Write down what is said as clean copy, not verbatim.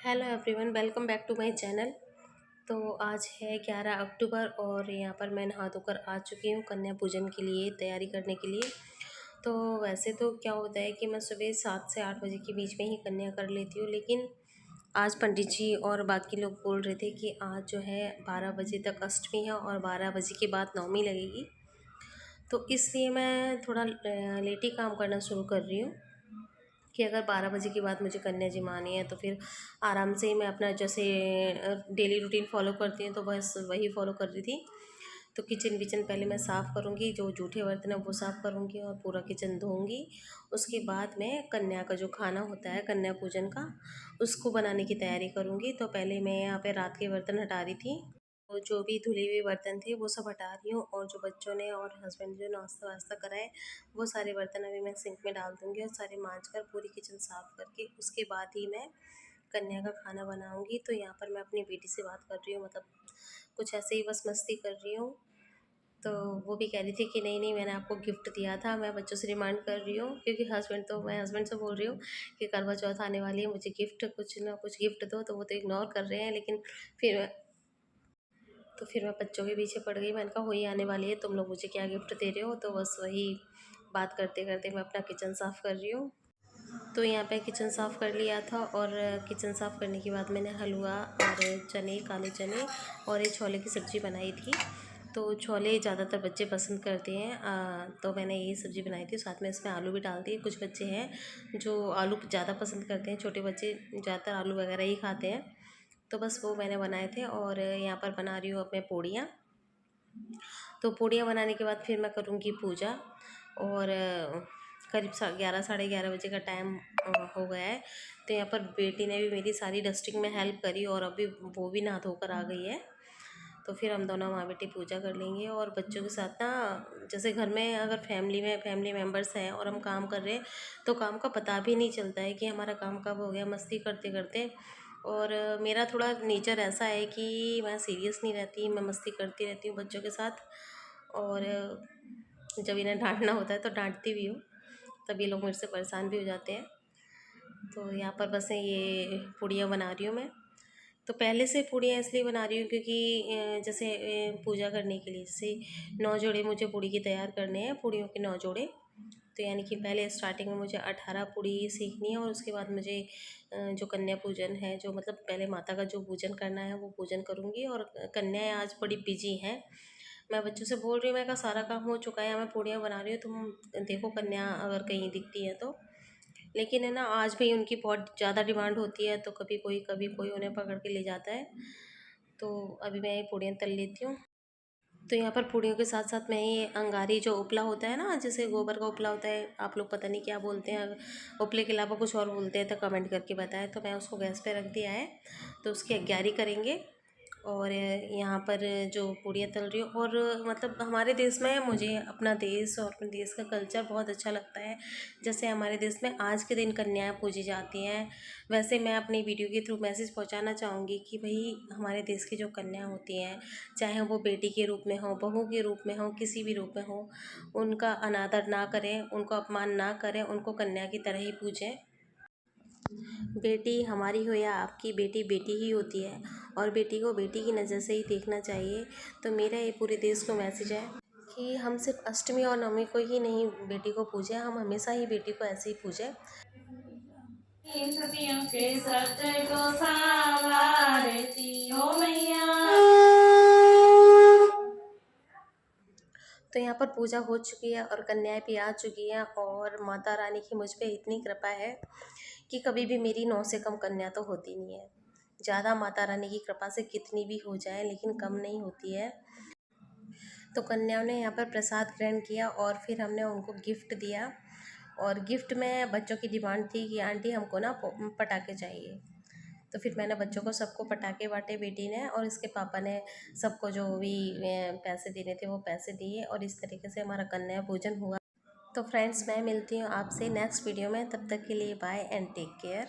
Hello everyone, welcome back to my channel. तो आज है 11 अक्टूबर और यहाँ पर मैं नहा धोकर आ चुकी हूँ कन्या पूजन के लिए तैयारी करने के लिए। तो वैसे तो क्या होता है कि मैं सुबह 7 से 8 बजे के बीच में ही कन्या कर लेती हूँ, लेकिन आज पंडित जी और बाकी लोग बोल रहे थे कि आज जो है 12 बजे तक अष्टमी है और 12 बजे के बाद नवमी लगेगी। तो इसलिए मैं थोड़ा लेट ही काम करना शुरू कर रही हूँ कि अगर 12 बजे के बाद मुझे कन्या जिमानी है तो फिर आराम से ही मैं अपना जैसे डेली रूटीन फॉलो करती हूँ, तो बस वही फॉलो कर रही थी। तो किचन विचन पहले मैं साफ़ करूँगी, जो जूठे बर्तन हैं वो साफ़ करूँगी और पूरा किचन धोऊँगी। उसके बाद मैं कन्या का जो खाना होता है कन्या पूजन का, उसको बनाने की तैयारी करूँगी। तो पहले मैं यहाँ पे रात के बर्तन हटा रही थी, तो जो भी धुले हुए बर्तन थे वो सब हटा रही हूँ, और जो बच्चों ने और हस्बैंड जो नाश्ता वास्ता कराए वो सारे बर्तन अभी मैं सिंक में डाल दूँगी और सारे मांज कर पूरी किचन साफ़ करके उसके बाद ही मैं कन्या का खाना बनाऊँगी। तो यहाँ पर मैं अपनी बेटी से बात कर रही हूँ, मतलब कुछ ऐसे ही बस मस्ती कर रही हूँ। तो वो भी कह रही थी कि नहीं नहीं, मैंने आपको गिफ्ट दिया था। मैं बच्चों से डिमांड कर रही हूँ क्योंकि मैं हस्बैंड से बोल रही हूँ कि करवा चौथ आने वाली है, मुझे गिफ्ट कुछ ना कुछ गिफ्ट दो। तो वो तो इग्नोर कर रहे हैं, लेकिन फिर फिर मैं बच्चों के पीछे पड़ गई। मैंने कहा होली आने वाली है, तुम लोग मुझे क्या गिफ्ट दे रहे हो। तो बस वही बात करते करते मैं अपना किचन साफ़ कर रही हूँ। तो यहाँ पे किचन साफ़ कर लिया था, और किचन साफ़ करने के बाद मैंने हलवा और चने, काले चने और ये छोले की सब्ज़ी बनाई थी। तो छोले ज़्यादातर बच्चे पसंद करते हैं, तो मैंने यही सब्ज़ी बनाई थी। साथ में इसमें आलू भी डाल दिए। कुछ बच्चे हैं जो आलू ज़्यादा पसंद करते हैं, छोटे बच्चे ज़्यादातर आलू वगैरह ही खाते हैं। तो बस वो मैंने बनाए थे, और यहाँ पर बना रही हूँ अब मैं पूड़ियाँ। तो पूड़ियाँ बनाने के बाद फिर मैं करूँगी पूजा, और करीब 11 साढ़े 11 बजे का टाइम हो गया है। तो यहाँ पर बेटी ने भी मेरी सारी डस्टिंग में हेल्प करी, और अभी वो भी नहा धोकर आ गई है। तो फिर हम दोनों माँ बेटी पूजा कर लेंगे, और बच्चों के साथ ना, जैसे घर में अगर फैमिली मेम्बर्स हैं और हम काम कर रहे हैं तो काम का पता भी नहीं चलता है कि हमारा काम कब हो गया, मस्ती करते करते। और मेरा थोड़ा नेचर ऐसा है कि मैं सीरियस नहीं रहती, मैं मस्ती करती रहती हूँ बच्चों के साथ। और जब इन्हें डांटना होता है तो डांटती भी हूँ, तब ये लोग मेरे से परेशान भी हो जाते हैं। तो यहाँ पर बस ये पूड़ियाँ बना रही हूँ मैं। तो पहले से पूड़ियाँ इसलिए बना रही हूँ क्योंकि जैसे पूजा करने के लिए जैसे 9 जोड़े मुझे पूड़ी के तैयार करने हैं, पूड़ियों के 9 जोड़े। तो यानी कि पहले स्टार्टिंग में मुझे 18 पूड़ी सीखनी है, और उसके बाद मुझे जो कन्या पूजन है, जो मतलब पहले माता का जो पूजन करना है वो पूजन करूँगी। और कन्याएँ आज बड़ी बिजी हैं। मैं बच्चों से बोल रही हूँ, मैं कहा सारा काम हो चुका है, मैं पूड़ियाँ बना रही हूँ, तुम देखो कन्या अगर कहीं दिखती है तो। लेकिन है ना, आज भी उनकी बहुत ज़्यादा डिमांड होती है, तो कभी कोई उन्हें पकड़ के ले जाता है। तो अभी मैं ये पूड़ियाँ तल लेती हूँ। तो यहाँ पर पूड़ियों के साथ साथ मैं ये अंगारी जो उपला होता है ना, जैसे गोबर का उपला होता है, आप लोग पता नहीं क्या बोलते हैं, उपले के अलावा कुछ और बोलते हैं तो कमेंट करके बताएं। तो मैं उसको गैस पे रख दिया है, तो उसकी अग्यारी करेंगे। और यहाँ पर जो पूड़ियाँ तल रही हूँ, और मतलब हमारे देश में मुझे अपना देश और अपने देश का कल्चर बहुत अच्छा लगता है। जैसे हमारे देश में आज के दिन कन्याएं पूजी जाती हैं, वैसे मैं अपनी वीडियो के थ्रू मैसेज पहुंचाना चाहूँगी कि भाई हमारे देश की जो कन्या होती हैं, चाहे वो बेटी के रूप में हो, बहू के रूप में हो, किसी भी रूप में हो, उनका अनादर ना करें, उनको अपमान ना करें, उनको कन्या की तरह ही पूजें। बेटी हमारी हो या आपकी, बेटी बेटी ही होती है, और बेटी को बेटी की नज़र से ही देखना चाहिए। तो मेरा ये पूरे देश को मैसेज है कि हम सिर्फ अष्टमी और नवमी को ही नहीं बेटी को पूजें, हम हमेशा ही बेटी को ऐसे ही पूजें। के सत्य को हो मैया। तो यहाँ पर पूजा हो चुकी है और कन्याएं भी आ चुकी हैं, और माता रानी की मुझ पे इतनी कृपा है कि कभी भी मेरी 9 से कम कन्या तो होती नहीं है। ज़्यादा माता रानी की कृपा से कितनी भी हो जाए, लेकिन कम नहीं होती है। तो कन्याओं ने यहाँ पर प्रसाद ग्रहण किया, और फिर हमने उनको गिफ्ट दिया। और गिफ्ट में बच्चों की डिमांड थी कि आंटी हमको ना पटाखे चाहिए। तो फिर मैंने बच्चों को सबको पटाखे बांटे, बेटी ने और इसके पापा ने सबको जो भी पैसे देने थे वो पैसे दिए, और इस तरीके से हमारा कन्या पूजन हुआ। तो फ्रेंड्स, मैं मिलती हूँ आपसे नेक्स्ट वीडियो में, तब तक के लिए बाय एंड टेक केयर।